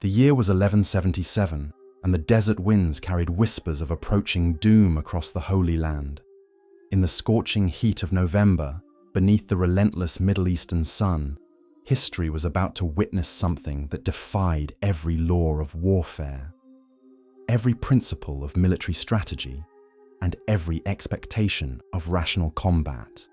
The year was 1177, and the desert winds carried whispers of approaching doom across the Holy Land. In the scorching heat of November, beneath the relentless Middle Eastern sun, history was about to witness something that defied every law of warfare, every principle of military strategy, and every expectation of rational combat.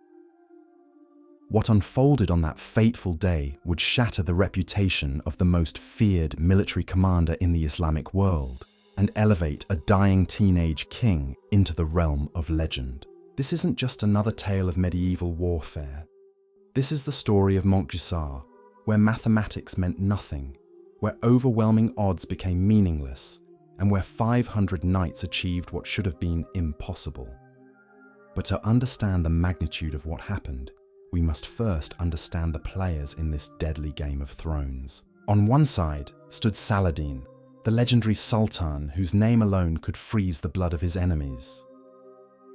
What unfolded on that fateful day would shatter the reputation of the most feared military commander in the Islamic world and elevate a dying teenage king into the realm of legend. This isn't just another tale of medieval warfare. This is the story of Montgisard, where mathematics meant nothing, where overwhelming odds became meaningless, and where 500 knights achieved what should have been impossible. But to understand the magnitude of what happened, we must first understand the players in this deadly game of thrones. On one side stood Saladin, the legendary sultan whose name alone could freeze the blood of his enemies.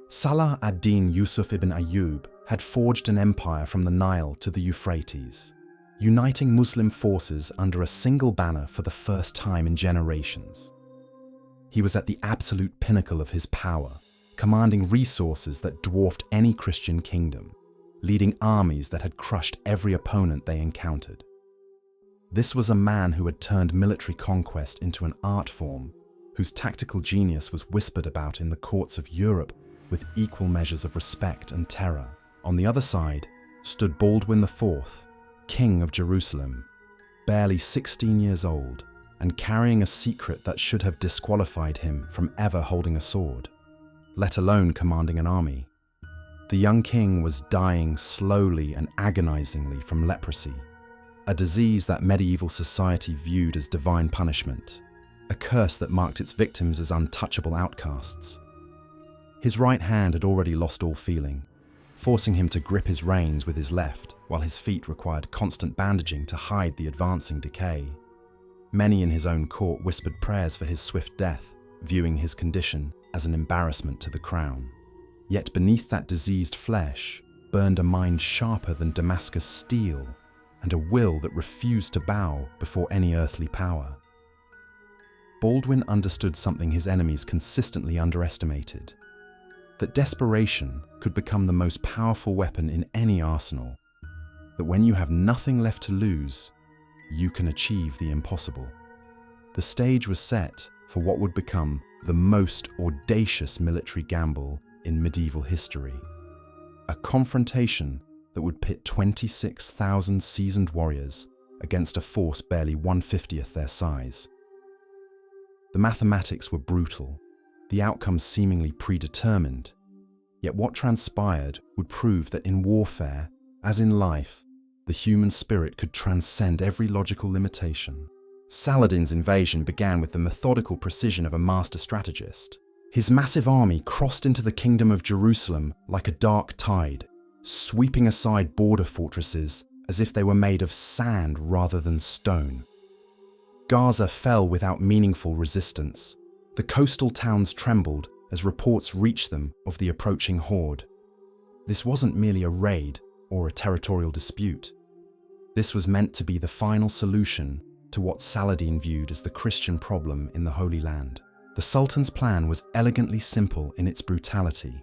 Salah ad-Din Yusuf ibn Ayyub had forged an empire from the Nile to the Euphrates, uniting Muslim forces under a single banner for the first time in generations. He was at the absolute pinnacle of his power, commanding resources that dwarfed any Christian kingdom, leading armies that had crushed every opponent they encountered. This was a man who had turned military conquest into an art form, whose tactical genius was whispered about in the courts of Europe with equal measures of respect and terror. On the other side stood Baldwin IV, King of Jerusalem, barely 16 years old and carrying a secret that should have disqualified him from ever holding a sword, let alone commanding an army. The young king was dying slowly and agonizingly from leprosy, a disease that medieval society viewed as divine punishment, a curse that marked its victims as untouchable outcasts. His right hand had already lost all feeling, forcing him to grip his reins with his left, while his feet required constant bandaging to hide the advancing decay. Many in his own court whispered prayers for his swift death, viewing his condition as an embarrassment to the crown. Yet beneath that diseased flesh burned a mind sharper than Damascus steel and a will that refused to bow before any earthly power. Baldwin understood something his enemies consistently underestimated: that desperation could become the most powerful weapon in any arsenal, that when you have nothing left to lose, you can achieve the impossible. The stage was set for what would become the most audacious military gamble in medieval history, a confrontation that would pit 26,000 seasoned warriors against a force barely 1/50th their size. The mathematics were brutal, the outcomes seemingly predetermined, yet what transpired would prove that in warfare, as in life, the human spirit could transcend every logical limitation. Saladin's invasion began with the methodical precision of a master strategist. His massive army crossed into the kingdom of Jerusalem like a dark tide, sweeping aside border fortresses as if they were made of sand rather than stone. Gaza fell without meaningful resistance. The coastal towns trembled as reports reached them of the approaching horde. This wasn't merely a raid or a territorial dispute. This was meant to be the final solution to what Saladin viewed as the Christian problem in the Holy Land. The Sultan's plan was elegantly simple in its brutality.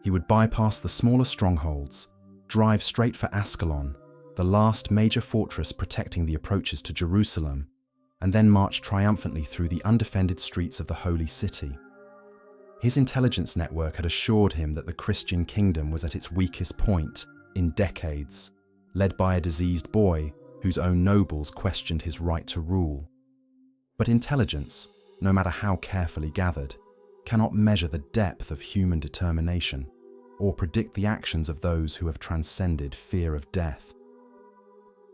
He would bypass the smaller strongholds, drive straight for Ascalon, the last major fortress protecting the approaches to Jerusalem, and then march triumphantly through the undefended streets of the Holy City. His intelligence network had assured him that the Christian kingdom was at its weakest point in decades, led by a diseased boy whose own nobles questioned his right to rule. But intelligence, no matter how carefully gathered, cannot measure the depth of human determination or predict the actions of those who have transcended fear of death.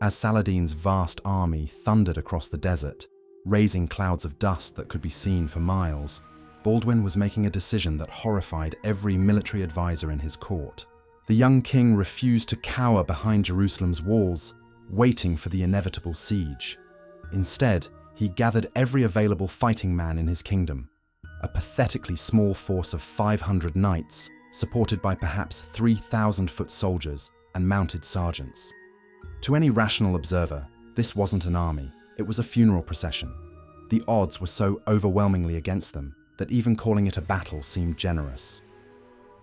As Saladin's vast army thundered across the desert, raising clouds of dust that could be seen for miles, Baldwin was making a decision that horrified every military advisor in his court. The young king refused to cower behind Jerusalem's walls, waiting for the inevitable siege. Instead, he gathered every available fighting man in his kingdom, a pathetically small force of 500 knights, supported by perhaps 3,000 foot soldiers and mounted sergeants. To any rational observer, this wasn't an army. It was a funeral procession. The odds were so overwhelmingly against them that even calling it a battle seemed generous.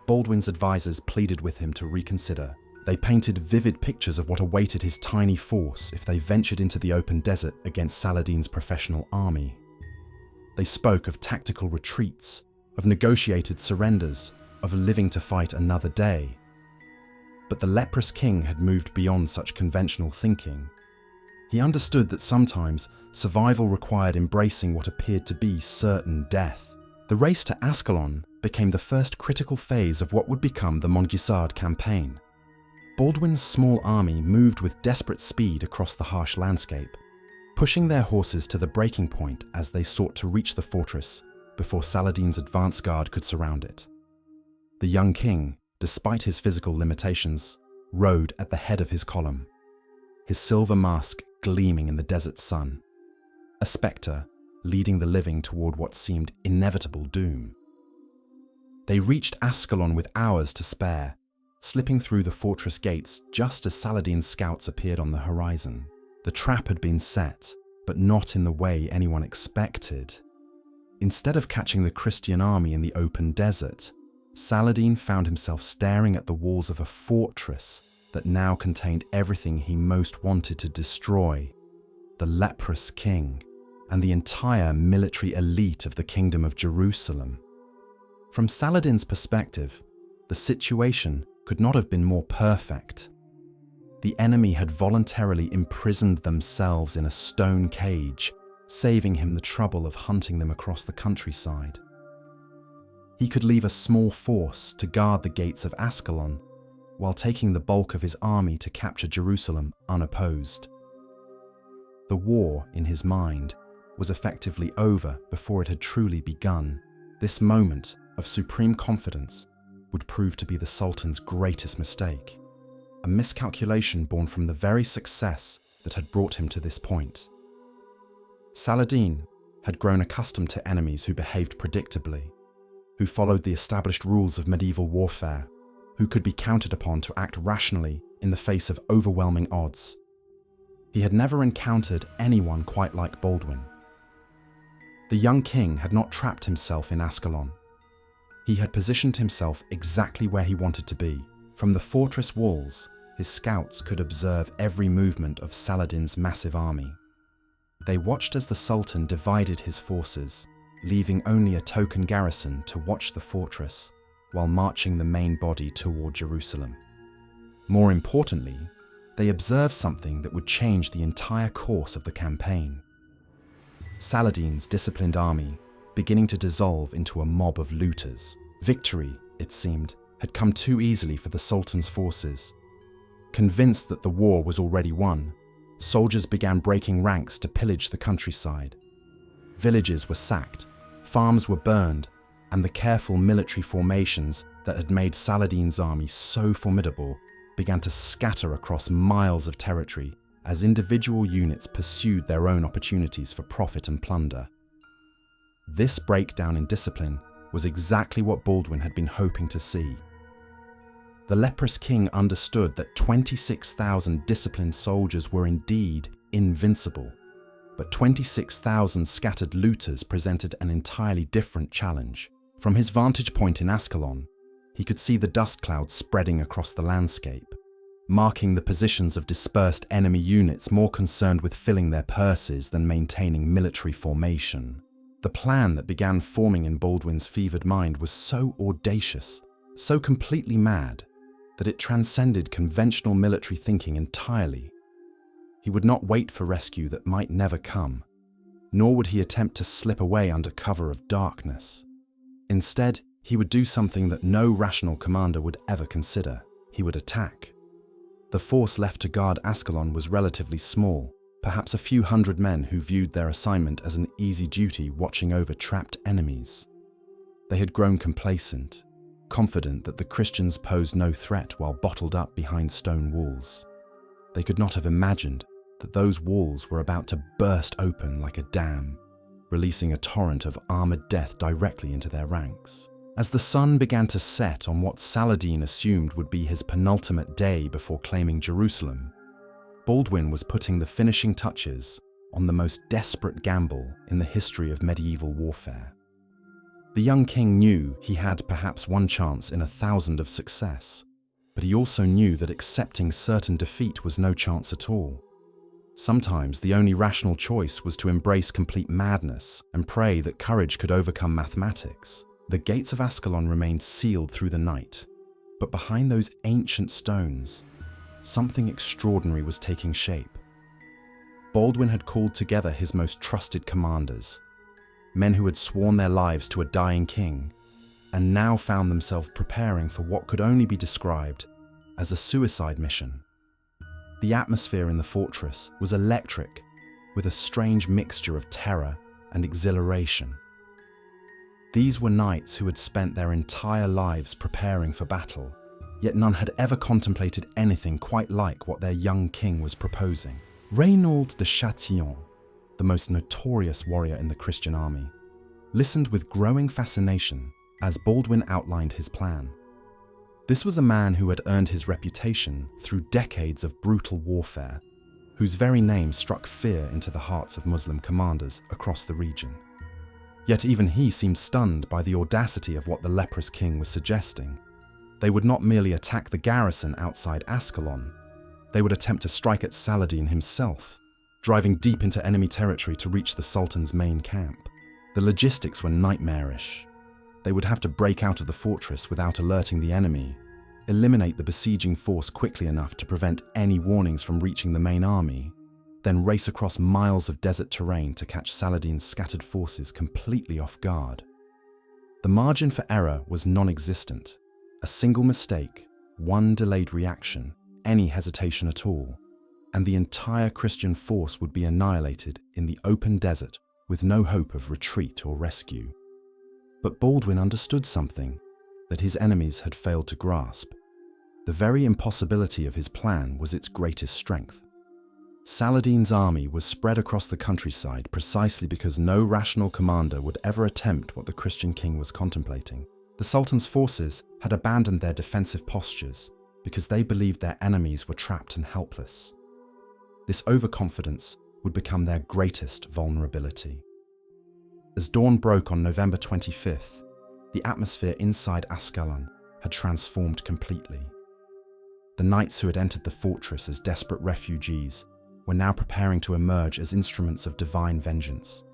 Baldwin's advisors pleaded with him to reconsider. They painted vivid pictures of what awaited his tiny force if they ventured into the open desert against Saladin's professional army. They spoke of tactical retreats, of negotiated surrenders, of living to fight another day. But the leprous king had moved beyond such conventional thinking. He understood that sometimes survival required embracing what appeared to be certain death. The race to Ascalon became the first critical phase of what would become the Montgisard campaign. Baldwin's small army moved with desperate speed across the harsh landscape, pushing their horses to the breaking point as they sought to reach the fortress before Saladin's advance guard could surround it. The young king, despite his physical limitations, rode at the head of his column, his silver mask gleaming in the desert sun, a spectre leading the living toward what seemed inevitable doom. They reached Ascalon with hours to spare, slipping through the fortress gates just as Saladin's scouts appeared on the horizon. The trap had been set, but not in the way anyone expected. Instead of catching the Christian army in the open desert, Saladin found himself staring at the walls of a fortress that now contained everything he most wanted to destroy: the leprous king and the entire military elite of the Kingdom of Jerusalem. From Saladin's perspective, the situation could not have been more perfect. The enemy had voluntarily imprisoned themselves in a stone cage, saving him the trouble of hunting them across the countryside. He could leave a small force to guard the gates of Ascalon, while taking the bulk of his army to capture Jerusalem unopposed. The war, in his mind, was effectively over before it had truly begun. This moment of supreme confidence would prove to be the Sultan's greatest mistake, a miscalculation born from the very success that had brought him to this point. Saladin had grown accustomed to enemies who behaved predictably, who followed the established rules of medieval warfare, who could be counted upon to act rationally in the face of overwhelming odds. He had never encountered anyone quite like Baldwin. The young king had not trapped himself in Ascalon. He had positioned himself exactly where he wanted to be. From the fortress walls, his scouts could observe every movement of Saladin's massive army. They watched as the Sultan divided his forces, leaving only a token garrison to watch the fortress while marching the main body toward Jerusalem. More importantly, they observed something that would change the entire course of the campaign. Saladin's disciplined army beginning to dissolve into a mob of looters. Victory, it seemed, had come too easily for the Sultan's forces. Convinced that the war was already won, soldiers began breaking ranks to pillage the countryside. Villages were sacked, farms were burned, and the careful military formations that had made Saladin's army so formidable began to scatter across miles of territory as individual units pursued their own opportunities for profit and plunder. This breakdown in discipline was exactly what Baldwin had been hoping to see. The leprous king understood that 26,000 disciplined soldiers were indeed invincible, but 26,000 scattered looters presented an entirely different challenge. From his vantage point in Ascalon, he could see the dust clouds spreading across the landscape, marking the positions of dispersed enemy units more concerned with filling their purses than maintaining military formation. The plan that began forming in Baldwin's fevered mind was so audacious, so completely mad, that it transcended conventional military thinking entirely. He would not wait for rescue that might never come, nor would he attempt to slip away under cover of darkness. Instead, he would do something that no rational commander would ever consider. He would attack. The force left to guard Ascalon was relatively small, perhaps a few hundred men who viewed their assignment as an easy duty watching over trapped enemies. They had grown complacent, confident that the Christians posed no threat while bottled up behind stone walls. They could not have imagined that those walls were about to burst open like a dam, releasing a torrent of armored death directly into their ranks. As the sun began to set on what Saladin assumed would be his penultimate day before claiming Jerusalem, Baldwin was putting the finishing touches on the most desperate gamble in the history of medieval warfare. The young king knew he had perhaps one chance in 1,000 of success, but he also knew that accepting certain defeat was no chance at all. Sometimes the only rational choice was to embrace complete madness and pray that courage could overcome mathematics. The gates of Ascalon remained sealed through the night, but behind those ancient stones, something extraordinary was taking shape. Baldwin had called together his most trusted commanders, men who had sworn their lives to a dying king, and now found themselves preparing for what could only be described as a suicide mission. The atmosphere in the fortress was electric, with a strange mixture of terror and exhilaration. These were knights who had spent their entire lives preparing for battle, yet none had ever contemplated anything quite like what their young king was proposing. Reynaud de Châtillon, the most notorious warrior in the Christian army, listened with growing fascination as Baldwin outlined his plan. This was a man who had earned his reputation through decades of brutal warfare, whose very name struck fear into the hearts of Muslim commanders across the region. Yet even he seemed stunned by the audacity of what the leprous king was suggesting. They would not merely attack the garrison outside Ascalon, they would attempt to strike at Saladin himself, driving deep into enemy territory to reach the Sultan's main camp. The logistics were nightmarish. They would have to break out of the fortress without alerting the enemy, eliminate the besieging force quickly enough to prevent any warnings from reaching the main army, then race across miles of desert terrain to catch Saladin's scattered forces completely off guard. The margin for error was non-existent. A single mistake, one delayed reaction, any hesitation at all, and the entire Christian force would be annihilated in the open desert with no hope of retreat or rescue. But Baldwin understood something that his enemies had failed to grasp. The very impossibility of his plan was its greatest strength. Saladin's army was spread across the countryside precisely because no rational commander would ever attempt what the Christian king was contemplating. The Sultan's forces had abandoned their defensive postures because they believed their enemies were trapped and helpless. This overconfidence would become their greatest vulnerability. As dawn broke on November 25th, the atmosphere inside Ascalon had transformed completely. The knights who had entered the fortress as desperate refugees were now preparing to emerge as instruments of divine vengeance.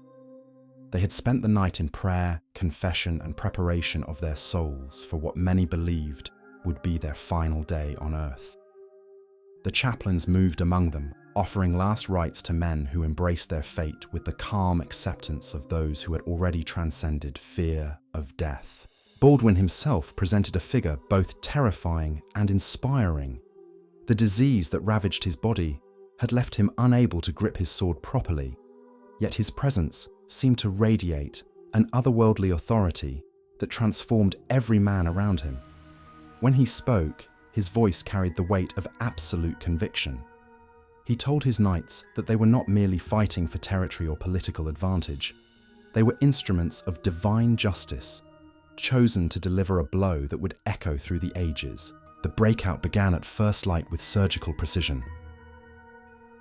They had spent the night in prayer, confession, and preparation of their souls for what many believed would be their final day on earth. The chaplains moved among them, offering last rites to men who embraced their fate with the calm acceptance of those who had already transcended fear of death. Baldwin himself presented a figure both terrifying and inspiring. The disease that ravaged his body had left him unable to grip his sword properly, yet his presence seemed to radiate an otherworldly authority that transformed every man around him. When he spoke, his voice carried the weight of absolute conviction. He told his knights that they were not merely fighting for territory or political advantage. They were instruments of divine justice, chosen to deliver a blow that would echo through the ages. The breakout began at first light with surgical precision.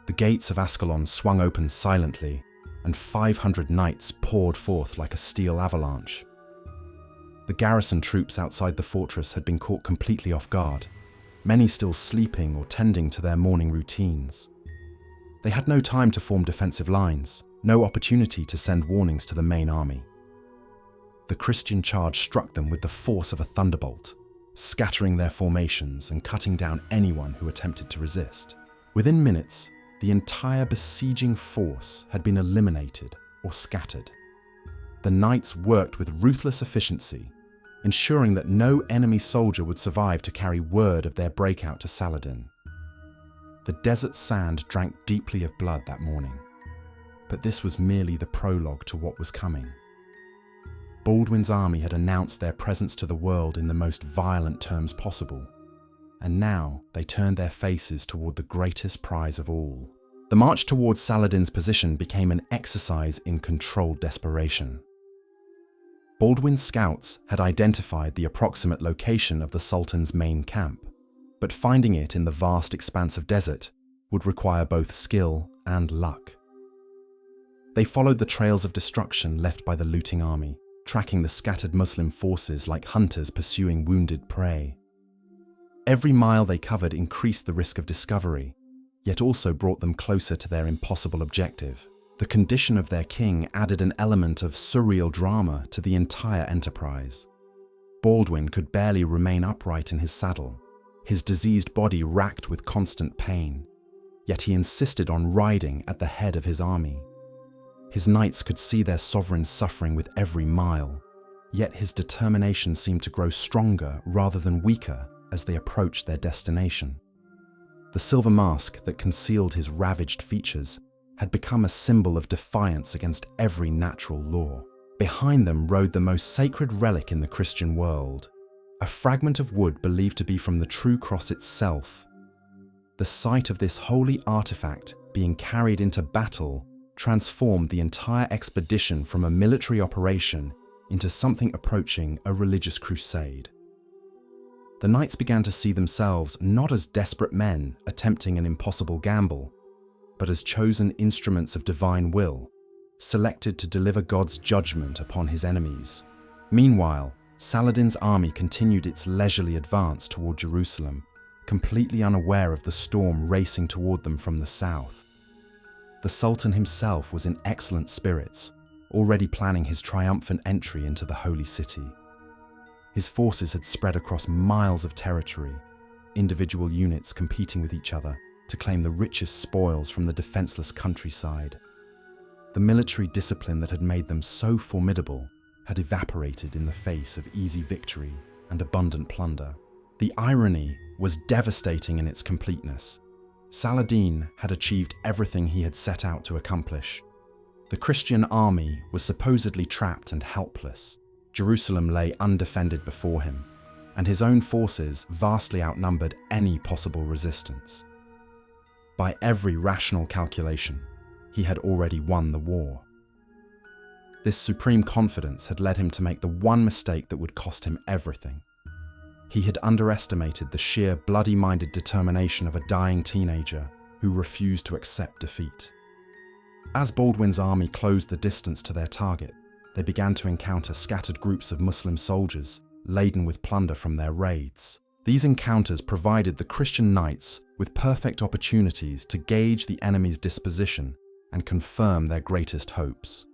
The gates of Ascalon swung open silently, and 500 knights poured forth like a steel avalanche. The garrison troops outside the fortress had been caught completely off guard, many still sleeping or tending to their morning routines. They had no time to form defensive lines, no opportunity to send warnings to the main army. The Christian charge struck them with the force of a thunderbolt, scattering their formations and cutting down anyone who attempted to resist. Within minutes, the entire besieging force had been eliminated or scattered. The knights worked with ruthless efficiency, ensuring that no enemy soldier would survive to carry word of their breakout to Saladin. The desert sand drank deeply of blood that morning, but this was merely the prologue to what was coming. Baldwin's army had announced their presence to the world in the most violent terms possible, and now they turned their faces toward the greatest prize of all. The march towards Saladin's position became an exercise in controlled desperation. Baldwin's scouts had identified the approximate location of the Sultan's main camp, but finding it in the vast expanse of desert would require both skill and luck. They followed the trails of destruction left by the looting army, tracking the scattered Muslim forces like hunters pursuing wounded prey. Every mile they covered increased the risk of discovery, yet also brought them closer to their impossible objective. The condition of their king added an element of surreal drama to the entire enterprise. Baldwin could barely remain upright in his saddle, his diseased body racked with constant pain, yet he insisted on riding at the head of his army. His knights could see their sovereign suffering with every mile, yet his determination seemed to grow stronger rather than weaker as they approached their destination. The silver mask that concealed his ravaged features had become a symbol of defiance against every natural law. Behind them rode the most sacred relic in the Christian world, a fragment of wood believed to be from the true cross itself. The sight of this holy artifact being carried into battle transformed the entire expedition from a military operation into something approaching a religious crusade. The knights began to see themselves not as desperate men attempting an impossible gamble, but as chosen instruments of divine will, selected to deliver God's judgment upon his enemies. Meanwhile, Saladin's army continued its leisurely advance toward Jerusalem, completely unaware of the storm racing toward them from the south. The Sultan himself was in excellent spirits, already planning his triumphant entry into the holy city. His forces had spread across miles of territory, individual units competing with each other to claim the richest spoils from the defenseless countryside. The military discipline that had made them so formidable had evaporated in the face of easy victory and abundant plunder. The irony was devastating in its completeness. Saladin had achieved everything he had set out to accomplish. The Christian army was supposedly trapped and helpless. Jerusalem lay undefended before him, and his own forces vastly outnumbered any possible resistance. By every rational calculation, he had already won the war. This supreme confidence had led him to make the one mistake that would cost him everything. He had underestimated the sheer bloody-minded determination of a dying teenager who refused to accept defeat. As Baldwin's army closed the distance to their target, they began to encounter scattered groups of Muslim soldiers laden with plunder from their raids. These encounters provided the Christian knights with perfect opportunities to gauge the enemy's disposition and confirm their greatest hopes.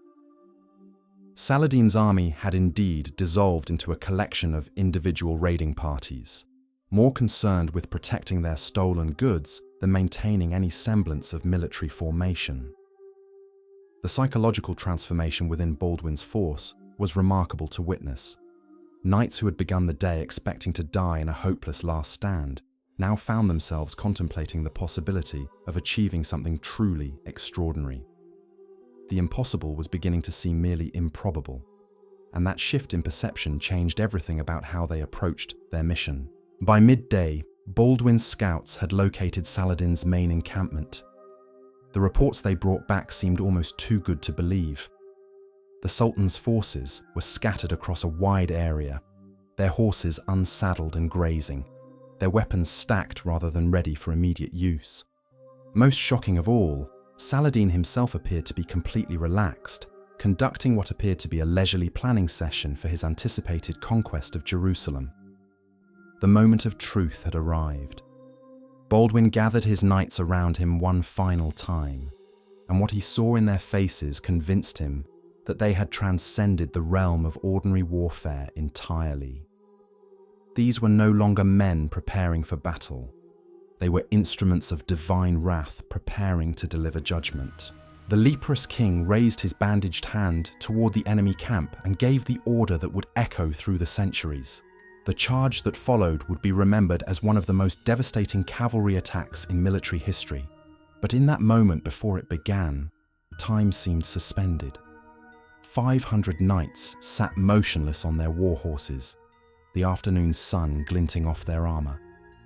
Saladin's army had indeed dissolved into a collection of individual raiding parties, more concerned with protecting their stolen goods than maintaining any semblance of military formation. The psychological transformation within Baldwin's force was remarkable to witness. Knights who had begun the day expecting to die in a hopeless last stand now found themselves contemplating the possibility of achieving something truly extraordinary. The impossible was beginning to seem merely improbable, and that shift in perception changed everything about how they approached their mission. By midday, Baldwin's scouts had located Saladin's main encampment. The reports they brought back seemed almost too good to believe. The Sultan's forces were scattered across a wide area, their horses unsaddled and grazing, their weapons stacked rather than ready for immediate use. Most shocking of all, Saladin himself appeared to be completely relaxed, conducting what appeared to be a leisurely planning session for his anticipated conquest of Jerusalem. The moment of truth had arrived. Baldwin gathered his knights around him one final time, and what he saw in their faces convinced him that they had transcended the realm of ordinary warfare entirely. These were no longer men preparing for battle. They were instruments of divine wrath preparing to deliver judgment. The leprous king raised his bandaged hand toward the enemy camp and gave the order that would echo through the centuries. The charge that followed would be remembered as one of the most devastating cavalry attacks in military history. But in that moment before it began, time seemed suspended. 500 knights sat motionless on their war horses, the afternoon sun glinting off their armor,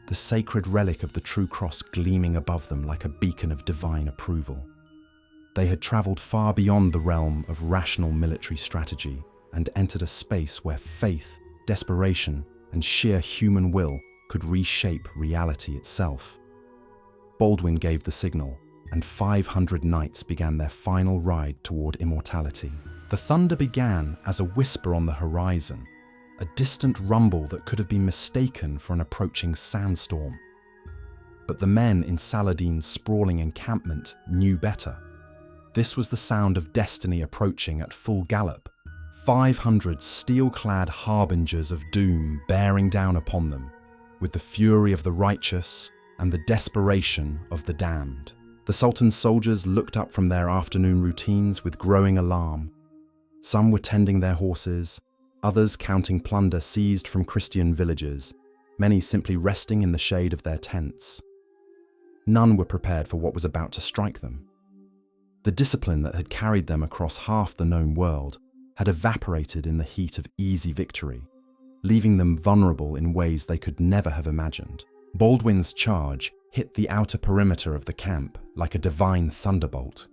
the sacred relic of the true cross gleaming above them like a beacon of divine approval. They had traveled far beyond the realm of rational military strategy and entered a space where faith, desperation, and sheer human will could reshape reality itself. Baldwin gave the signal, and 500 knights began their final ride toward immortality. The thunder began as a whisper on the horizon, a distant rumble that could have been mistaken for an approaching sandstorm. But the men in Saladin's sprawling encampment knew better. This was the sound of destiny approaching at full gallop, 500 steel-clad harbingers of doom bearing down upon them, with the fury of the righteous and the desperation of the damned. The Sultan's soldiers looked up from their afternoon routines with growing alarm. Some were tending their horses, others counting plunder seized from Christian villages, many simply resting in the shade of their tents. None were prepared for what was about to strike them. The discipline that had carried them across half the known world had evaporated in the heat of easy victory, leaving them vulnerable in ways they could never have imagined. Baldwin's charge hit the outer perimeter of the camp like a divine thunderbolt.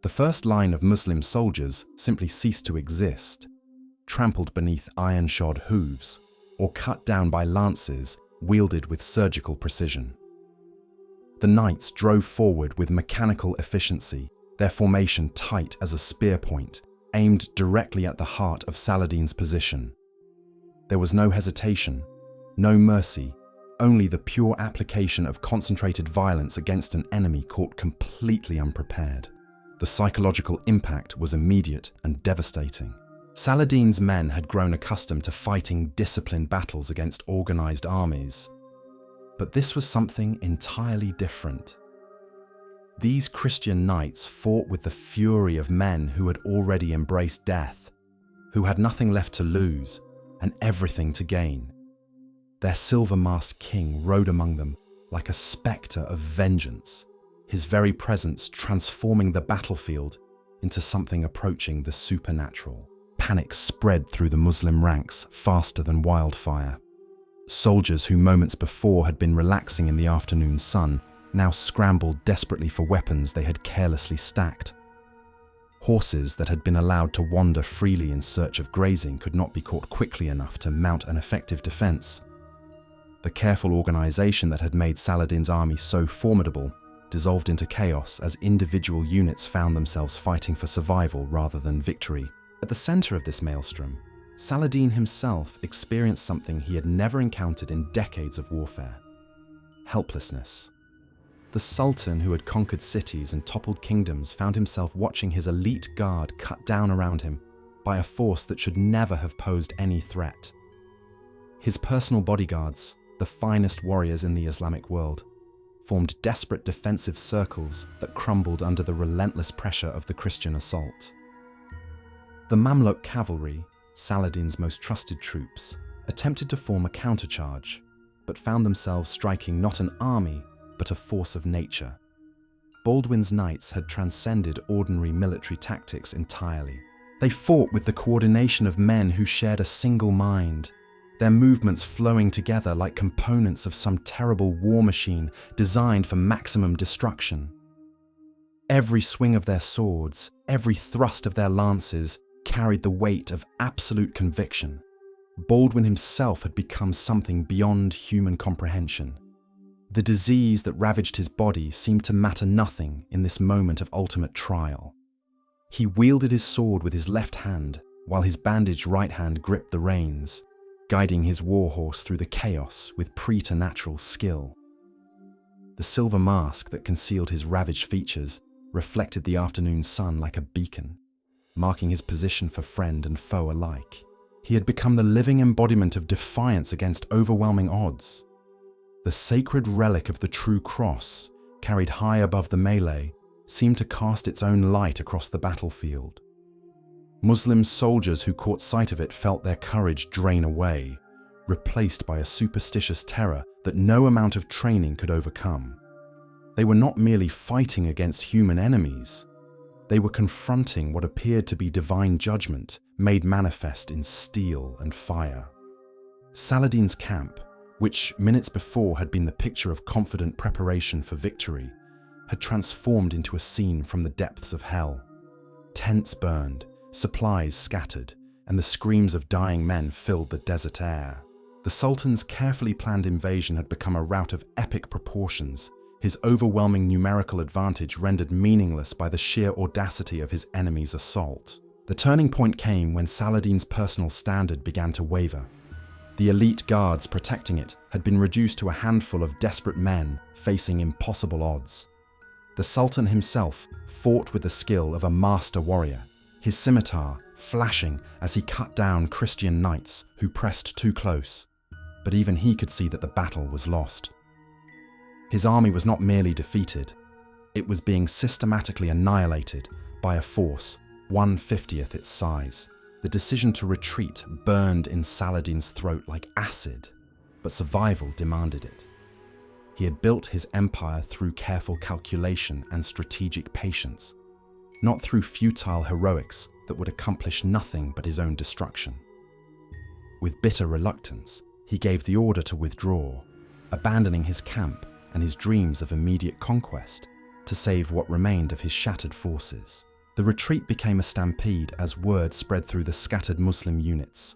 The first line of Muslim soldiers simply ceased to exist, trampled beneath iron-shod hooves, or cut down by lances wielded with surgical precision. The knights drove forward with mechanical efficiency, their formation tight as a spear point, aimed directly at the heart of Saladin's position. There was no hesitation, no mercy, only the pure application of concentrated violence against an enemy caught completely unprepared. The psychological impact was immediate and devastating. Saladin's men had grown accustomed to fighting disciplined battles against organized armies. But this was something entirely different. These Christian knights fought with the fury of men who had already embraced death, who had nothing left to lose and everything to gain. Their silver-masked king rode among them like a spectre of vengeance, his very presence transforming the battlefield into something approaching the supernatural. Panic spread through the Muslim ranks faster than wildfire. Soldiers who moments before had been relaxing in the afternoon sun now scrambled desperately for weapons they had carelessly stacked. Horses that had been allowed to wander freely in search of grazing could not be caught quickly enough to mount an effective defense. The careful organization that had made Saladin's army so formidable dissolved into chaos as individual units found themselves fighting for survival rather than victory. At the center of this maelstrom, Saladin himself experienced something he had never encountered in decades of warfare: helplessness. The Sultan, who had conquered cities and toppled kingdoms, found himself watching his elite guard cut down around him by a force that should never have posed any threat. His personal bodyguards, the finest warriors in the Islamic world, formed desperate defensive circles that crumbled under the relentless pressure of the Christian assault. The Mamluk cavalry, Saladin's most trusted troops, attempted to form a countercharge, but found themselves striking not an army, but a force of nature. Baldwin's knights had transcended ordinary military tactics entirely. They fought with the coordination of men who shared a single mind, their movements flowing together like components of some terrible war machine designed for maximum destruction. Every swing of their swords, every thrust of their lances carried the weight of absolute conviction. Baldwin himself had become something beyond human comprehension. The disease that ravaged his body seemed to matter nothing in this moment of ultimate trial. He wielded his sword with his left hand, while his bandaged right hand gripped the reins, guiding his warhorse through the chaos with preternatural skill. The silver mask that concealed his ravaged features reflected the afternoon sun like a beacon, marking his position for friend and foe alike. He had become the living embodiment of defiance against overwhelming odds. The sacred relic of the true cross, carried high above the melee, seemed to cast its own light across the battlefield. Muslim soldiers who caught sight of it felt their courage drain away, replaced by a superstitious terror that no amount of training could overcome. They were not merely fighting against human enemies. They were confronting what appeared to be divine judgment made manifest in steel and fire. Saladin's camp, which minutes before had been the picture of confident preparation for victory, had transformed into a scene from the depths of hell. Tents burned, supplies scattered, and the screams of dying men filled the desert air. The Sultan's carefully planned invasion had become a rout of epic proportions, his overwhelming numerical advantage rendered meaningless by the sheer audacity of his enemy's assault. The turning point came when Saladin's personal standard began to waver. The elite guards protecting it had been reduced to a handful of desperate men facing impossible odds. The Sultan himself fought with the skill of a master warrior, his scimitar flashing as he cut down Christian knights who pressed too close. But even he could see that the battle was lost. His army was not merely defeated, it was being systematically annihilated by a force 1/50th its size. The decision to retreat burned in Saladin's throat like acid, but survival demanded it. He had built his empire through careful calculation and strategic patience, not through futile heroics that would accomplish nothing but his own destruction. With bitter reluctance, he gave the order to withdraw, abandoning his camp and his dreams of immediate conquest to save what remained of his shattered forces. The retreat became a stampede as word spread through the scattered Muslim units.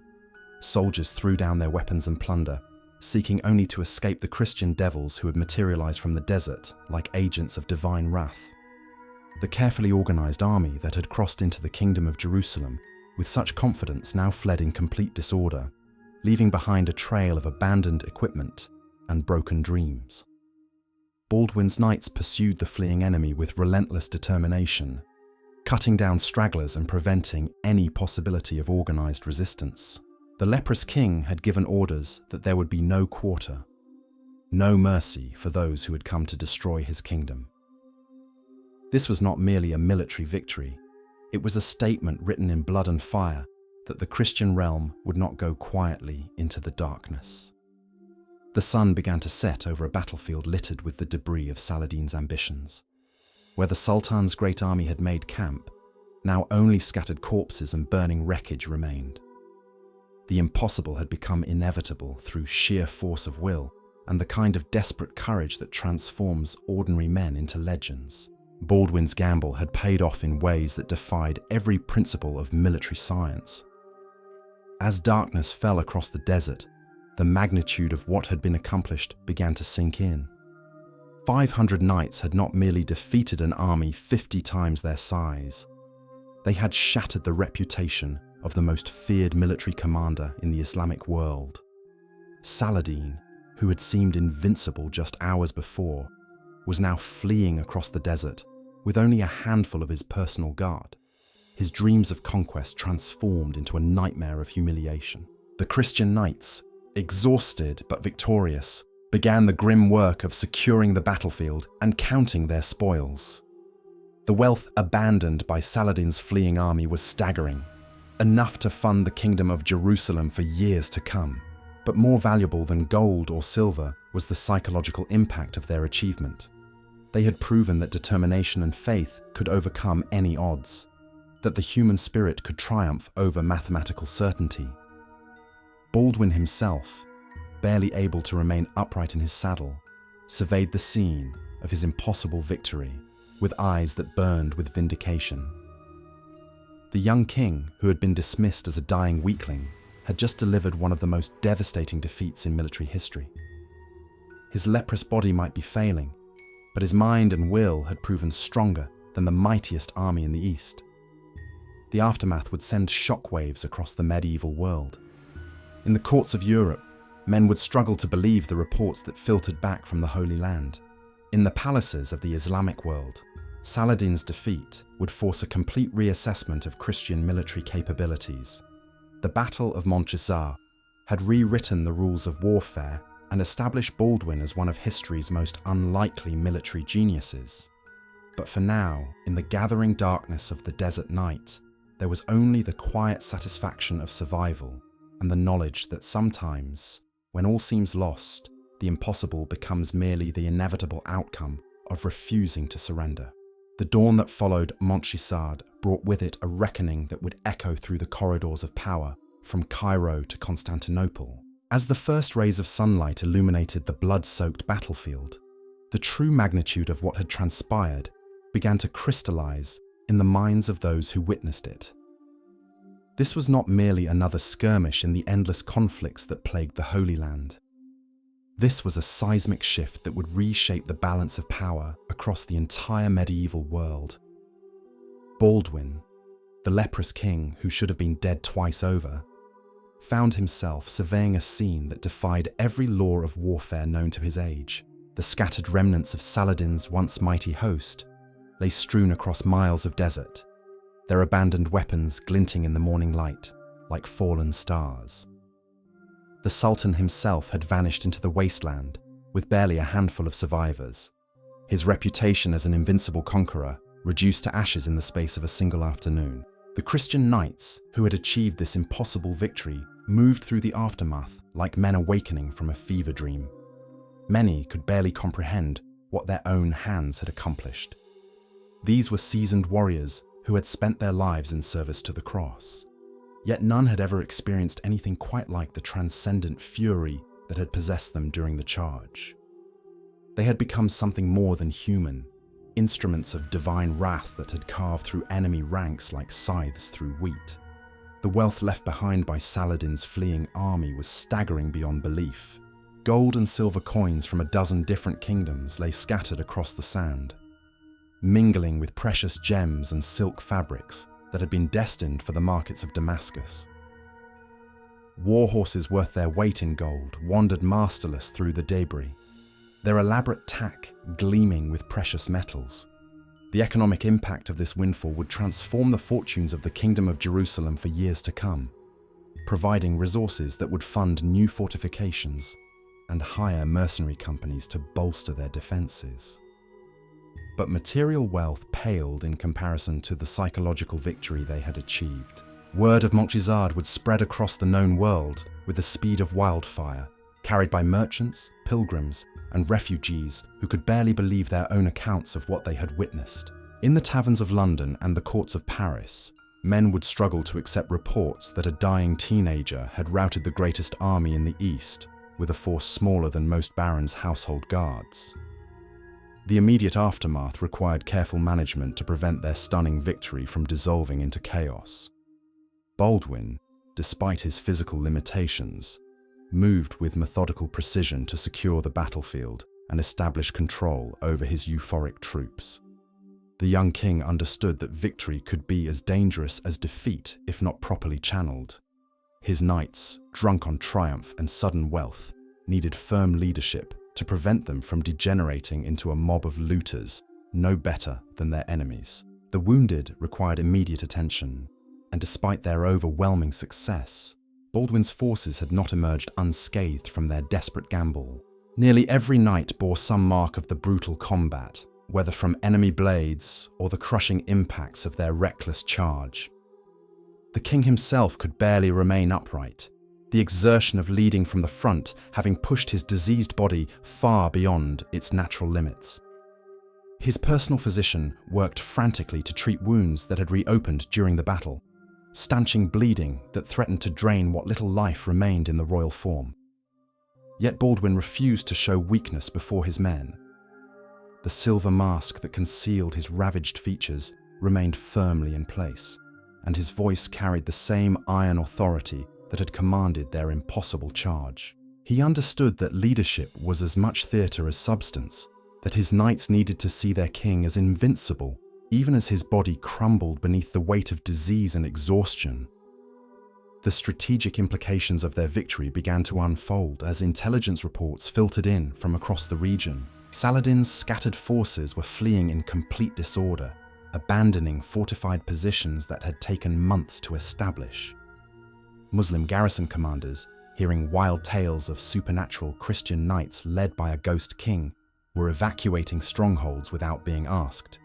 Soldiers threw down their weapons and plunder, seeking only to escape the Christian devils who had materialized from the desert like agents of divine wrath. The carefully organized army that had crossed into the Kingdom of Jerusalem with such confidence now fled in complete disorder, leaving behind a trail of abandoned equipment and broken dreams. Baldwin's knights pursued the fleeing enemy with relentless determination, cutting down stragglers and preventing any possibility of organized resistance. The leprous king had given orders that there would be no quarter, no mercy for those who had come to destroy his kingdom. This was not merely a military victory, it was a statement written in blood and fire that the Christian realm would not go quietly into the darkness. The sun began to set over a battlefield littered with the debris of Saladin's ambitions. Where the Sultan's great army had made camp, now only scattered corpses and burning wreckage remained. The impossible had become inevitable through sheer force of will and the kind of desperate courage that transforms ordinary men into legends. Baldwin's gamble had paid off in ways that defied every principle of military science. As darkness fell across the desert, the magnitude of what had been accomplished began to sink in. 500 knights had not merely defeated an army 50 times their size. They had shattered the reputation of the most feared military commander in the Islamic world. Saladin, who had seemed invincible just hours before, was now fleeing across the desert with only a handful of his personal guard. His dreams of conquest transformed into a nightmare of humiliation. The Christian knights, exhausted but victorious, began the grim work of securing the battlefield and counting their spoils. The wealth abandoned by Saladin's fleeing army was staggering, enough to fund the Kingdom of Jerusalem for years to come. But more valuable than gold or silver was the psychological impact of their achievement. They had proven that determination and faith could overcome any odds, that the human spirit could triumph over mathematical certainty. Baldwin himself, barely able to remain upright in his saddle, surveyed the scene of his impossible victory with eyes that burned with vindication. The young king, who had been dismissed as a dying weakling, had just delivered one of the most devastating defeats in military history. His leprous body might be failing, but his mind and will had proven stronger than the mightiest army in the East. The aftermath would send shockwaves across the medieval world. In the courts of Europe, men would struggle to believe the reports that filtered back from the Holy Land. In the palaces of the Islamic world, Saladin's defeat would force a complete reassessment of Christian military capabilities. The Battle of Montgisard had rewritten the rules of warfare and established Baldwin as one of history's most unlikely military geniuses. But for now, in the gathering darkness of the desert night, there was only the quiet satisfaction of survival and the knowledge that sometimes, when all seems lost, the impossible becomes merely the inevitable outcome of refusing to surrender. The dawn that followed Montgisard brought with it a reckoning that would echo through the corridors of power from Cairo to Constantinople. As the first rays of sunlight illuminated the blood-soaked battlefield, the true magnitude of what had transpired began to crystallize in the minds of those who witnessed it. This was not merely another skirmish in the endless conflicts that plagued the Holy Land. This was a seismic shift that would reshape the balance of power across the entire medieval world. Baldwin, the leprous king who should have been dead twice over, found himself surveying a scene that defied every law of warfare known to his age. The scattered remnants of Saladin's once mighty host lay strewn across miles of desert, their abandoned weapons glinting in the morning light like fallen stars. The Sultan himself had vanished into the wasteland with barely a handful of survivors, his reputation as an invincible conqueror reduced to ashes in the space of a single afternoon. The Christian knights who had achieved this impossible victory moved through the aftermath like men awakening from a fever dream. Many could barely comprehend what their own hands had accomplished. These were seasoned warriors who had spent their lives in service to the cross. Yet none had ever experienced anything quite like the transcendent fury that had possessed them during the charge. They had become something more than human, instruments of divine wrath that had carved through enemy ranks like scythes through wheat. The wealth left behind by Saladin's fleeing army was staggering beyond belief. Gold and silver coins from a dozen different kingdoms lay scattered across the sand, mingling with precious gems and silk fabrics that had been destined for the markets of Damascus. War horses worth their weight in gold wandered masterless through the debris, their elaborate tack gleaming with precious metals. The economic impact of this windfall would transform the fortunes of the Kingdom of Jerusalem for years to come, providing resources that would fund new fortifications and hire mercenary companies to bolster their defenses. But material wealth paled in comparison to the psychological victory they had achieved. Word of Montgisard would spread across the known world with the speed of wildfire, carried by merchants, pilgrims, and refugees who could barely believe their own accounts of what they had witnessed. In the taverns of London and the courts of Paris, men would struggle to accept reports that a dying teenager had routed the greatest army in the East with a force smaller than most barons' household guards. The immediate aftermath required careful management to prevent their stunning victory from dissolving into chaos. Baldwin, despite his physical limitations, moved with methodical precision to secure the battlefield and establish control over his euphoric troops. The young king understood that victory could be as dangerous as defeat if not properly channeled. His knights, drunk on triumph and sudden wealth, needed firm leadership to prevent them from degenerating into a mob of looters no better than their enemies. The wounded required immediate attention, and despite their overwhelming success, Baldwin's forces had not emerged unscathed from their desperate gamble. Nearly every knight bore some mark of the brutal combat, whether from enemy blades or the crushing impacts of their reckless charge. The king himself could barely remain upright, the exertion of leading from the front having pushed his diseased body far beyond its natural limits. His personal physician worked frantically to treat wounds that had reopened during the battle, stanching bleeding that threatened to drain what little life remained in the royal form. Yet Baldwin refused to show weakness before his men. The silver mask that concealed his ravaged features remained firmly in place, and his voice carried the same iron authority that had commanded their impossible charge. He understood that leadership was as much theatre as substance, that his knights needed to see their king as invincible, even as his body crumbled beneath the weight of disease and exhaustion. The strategic implications of their victory began to unfold as intelligence reports filtered in from across the region. Saladin's scattered forces were fleeing in complete disorder, abandoning fortified positions that had taken months to establish. Muslim garrison commanders, hearing wild tales of supernatural Christian knights led by a ghost king, were evacuating strongholds without being asked.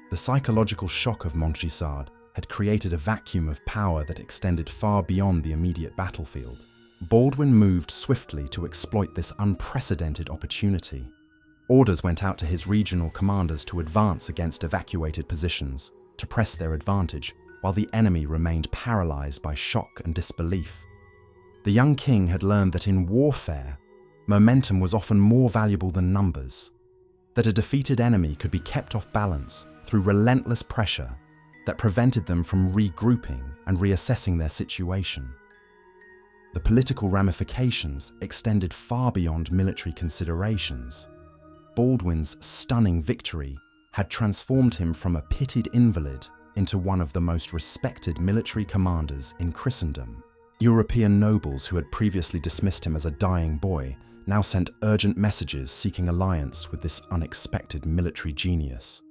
The psychological shock of Montgisard had created a vacuum of power that extended far beyond the immediate battlefield. Baldwin moved swiftly to exploit this unprecedented opportunity. Orders went out to his regional commanders to advance against evacuated positions, to press their advantage, while the enemy remained paralyzed by shock and disbelief. The young king had learned that in warfare, momentum was often more valuable than numbers, that a defeated enemy could be kept off balance through relentless pressure that prevented them from regrouping and reassessing their situation. The political ramifications extended far beyond military considerations. Baldwin's stunning victory had transformed him from a pitied invalid into one of the most respected military commanders in Christendom. European nobles who had previously dismissed him as a dying boy now sent urgent messages seeking alliance with this unexpected military genius.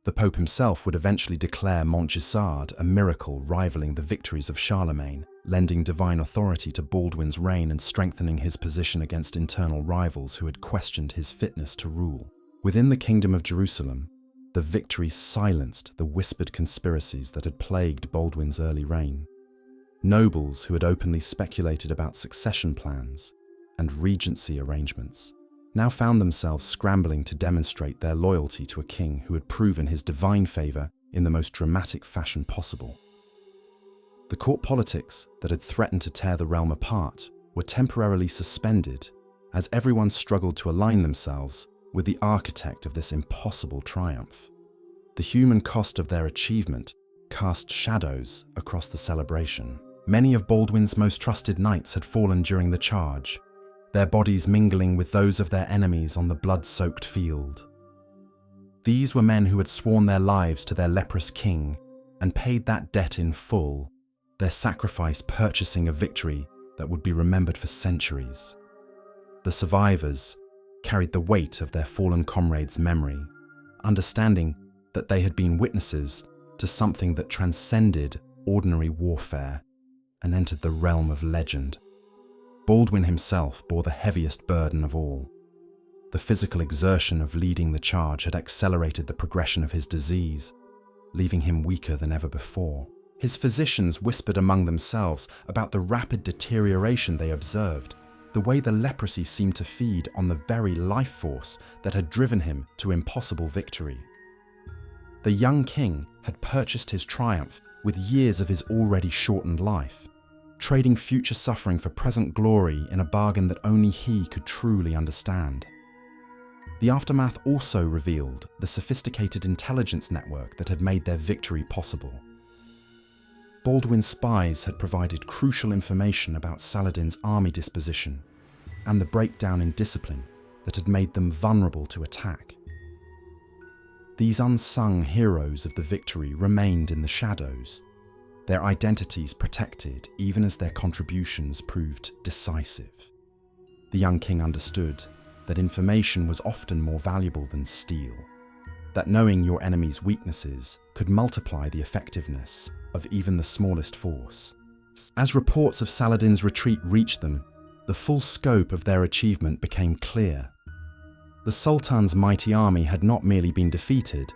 The Pope himself would eventually declare Montgisard a miracle rivaling the victories of Charlemagne, lending divine authority to Baldwin's reign and strengthening his position against internal rivals who had questioned his fitness to rule. Within the Kingdom of Jerusalem, the victory silenced the whispered conspiracies that had plagued Baldwin's early reign. Nobles who had openly speculated about succession plans and regency arrangements now found themselves scrambling to demonstrate their loyalty to a king who had proven his divine favour in the most dramatic fashion possible. The court politics that had threatened to tear the realm apart were temporarily suspended as everyone struggled to align themselves with the architect of this impossible triumph. The human cost of their achievement cast shadows across the celebration. Many of Baldwin's most trusted knights had fallen during the charge, their bodies mingling with those of their enemies on the blood-soaked field. These were men who had sworn their lives to their leprous king and paid that debt in full, their sacrifice purchasing a victory that would be remembered for centuries. The survivors carried the weight of their fallen comrades' memory, understanding that they had been witnesses to something that transcended ordinary warfare and entered the realm of legend. Baldwin himself bore the heaviest burden of all. The physical exertion of leading the charge had accelerated the progression of his disease, leaving him weaker than ever before. His physicians whispered among themselves about the rapid deterioration they observed, the way the leprosy seemed to feed on the very life force that had driven him to impossible victory. The young king had purchased his triumph with years of his already shortened life, trading future suffering for present glory in a bargain that only he could truly understand. The aftermath also revealed the sophisticated intelligence network that had made their victory possible. Baldwin's spies had provided crucial information about Saladin's army disposition and the breakdown in discipline that had made them vulnerable to attack. These unsung heroes of the victory remained in the shadows, their identities protected even as their contributions proved decisive. The young king understood that information was often more valuable than steel, that knowing your enemy's weaknesses could multiply the effectiveness of even the smallest force. As reports of Saladin's retreat reached them, the full scope of their achievement became clear. The Sultan's mighty army had not merely been defeated,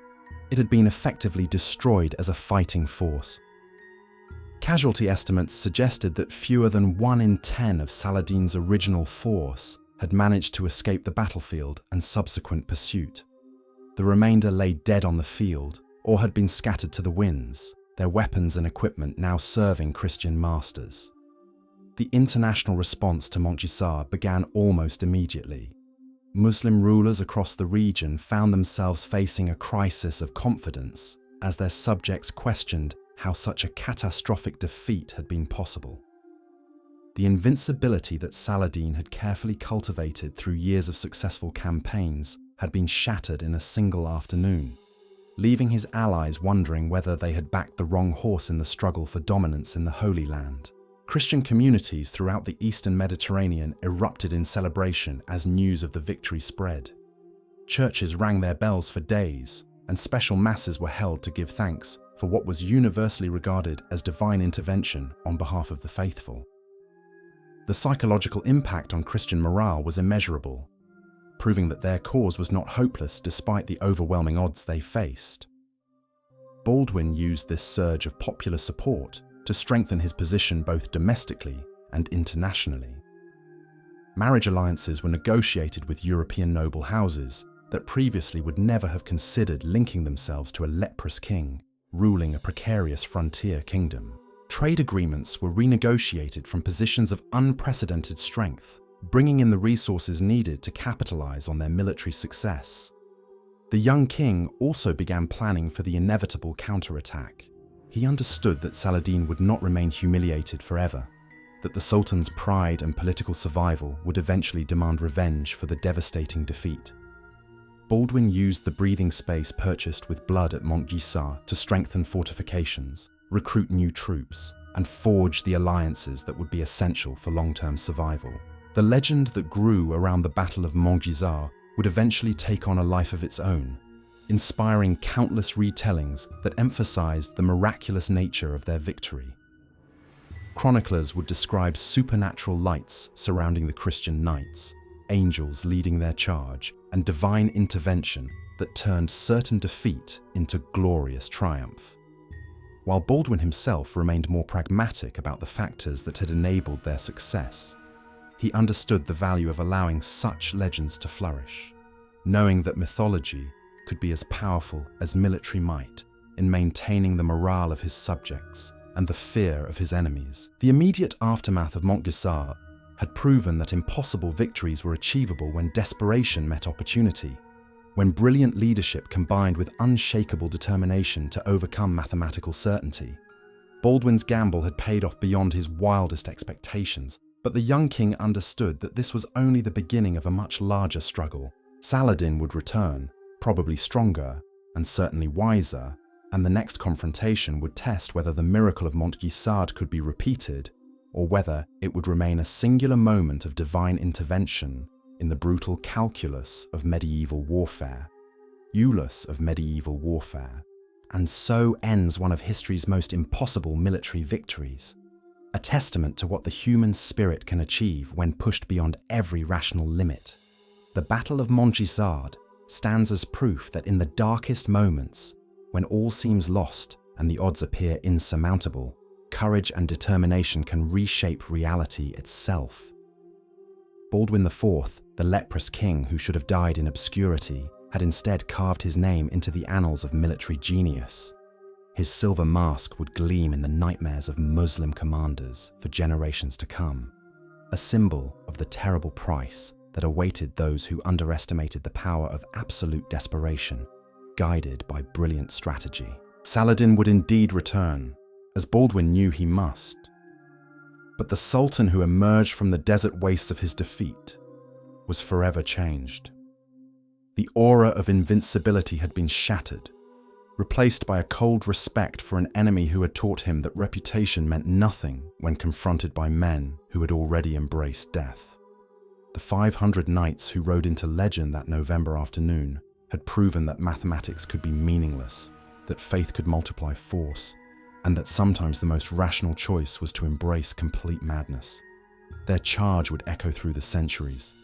it had been effectively destroyed as a fighting force. Casualty estimates suggested that fewer than 1 in 10 of Saladin's original force had managed to escape the battlefield and subsequent pursuit. The remainder lay dead on the field or had been scattered to the winds, their weapons and equipment now serving Christian masters. The international response to Montgisard began almost immediately. Muslim rulers across the region found themselves facing a crisis of confidence as their subjects questioned how such a catastrophic defeat had been possible. The invincibility that Saladin had carefully cultivated through years of successful campaigns had been shattered in a single afternoon, leaving his allies wondering whether they had backed the wrong horse in the struggle for dominance in the Holy Land. Christian communities throughout the Eastern Mediterranean erupted in celebration as news of the victory spread. Churches rang their bells for days, and special masses were held to give thanks for what was universally regarded as divine intervention on behalf of the faithful. The psychological impact on Christian morale was immeasurable, proving that their cause was not hopeless despite the overwhelming odds they faced. Baldwin used this surge of popular support to strengthen his position both domestically and internationally. Marriage alliances were negotiated with European noble houses that previously would never have considered linking themselves to a leprous king ruling a precarious frontier kingdom. Trade agreements were renegotiated from positions of unprecedented strength, bringing in the resources needed to capitalize on their military success. The young king also began planning for the inevitable counterattack. He understood that Saladin would not remain humiliated forever. that the Sultan's pride and political survival would eventually demand revenge for the devastating defeat. Baldwin used the breathing space purchased with blood at Montgisard to strengthen fortifications, recruit new troops, and forge the alliances that would be essential for long-term survival. The legend that grew around the Battle of Montgisard would eventually take on a life of its own, inspiring countless retellings that emphasized the miraculous nature of their victory. Chroniclers would describe supernatural lights surrounding the Christian knights, angels leading their charge, and divine intervention that turned certain defeat into glorious triumph. While Baldwin himself remained more pragmatic about the factors that had enabled their success, he understood the value of allowing such legends to flourish, knowing that mythology could be as powerful as military might in maintaining the morale of his subjects and the fear of his enemies. The immediate aftermath of Montgisard had proven that impossible victories were achievable when desperation met opportunity, when brilliant leadership combined with unshakable determination to overcome mathematical certainty. Baldwin's gamble had paid off beyond his wildest expectations, but the young king understood that this was only the beginning of a much larger struggle. Saladin would return, probably stronger and certainly wiser, and the next confrontation would test whether the miracle of Montgisard could be repeated, or whether it would remain a singular moment of divine intervention in the brutal calculus of medieval warfare. Eulus of medieval warfare. And so ends one of history's most impossible military victories, a testament to what the human spirit can achieve when pushed beyond every rational limit. The Battle of Montgisard stands as proof that in the darkest moments, when all seems lost and the odds appear insurmountable, courage and determination can reshape reality itself. Baldwin IV, the leprous king who should have died in obscurity, had instead carved his name into the annals of military genius. His silver mask would gleam in the nightmares of Muslim commanders for generations to come, a symbol of the terrible price that awaited those who underestimated the power of absolute desperation, guided by brilliant strategy. Saladin would indeed return, as Baldwin knew he must. But the Sultan who emerged from the desert wastes of his defeat was forever changed. The aura of invincibility had been shattered, replaced by a cold respect for an enemy who had taught him that reputation meant nothing when confronted by men who had already embraced death. The 500 knights who rode into legend that November afternoon had proven that mathematics could be meaningless, that faith could multiply force, and that sometimes the most rational choice was to embrace complete madness. Their charge would echo through the centuries,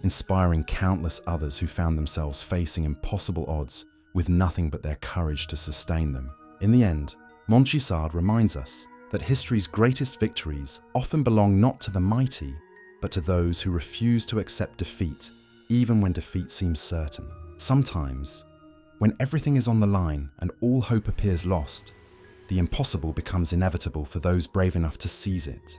inspiring countless others who found themselves facing impossible odds with nothing but their courage to sustain them. In the end, Montgisard reminds us that history's greatest victories often belong not to the mighty, but to those who refuse to accept defeat, even when defeat seems certain. Sometimes, when everything is on the line and all hope appears lost, the impossible becomes inevitable for those brave enough to seize it.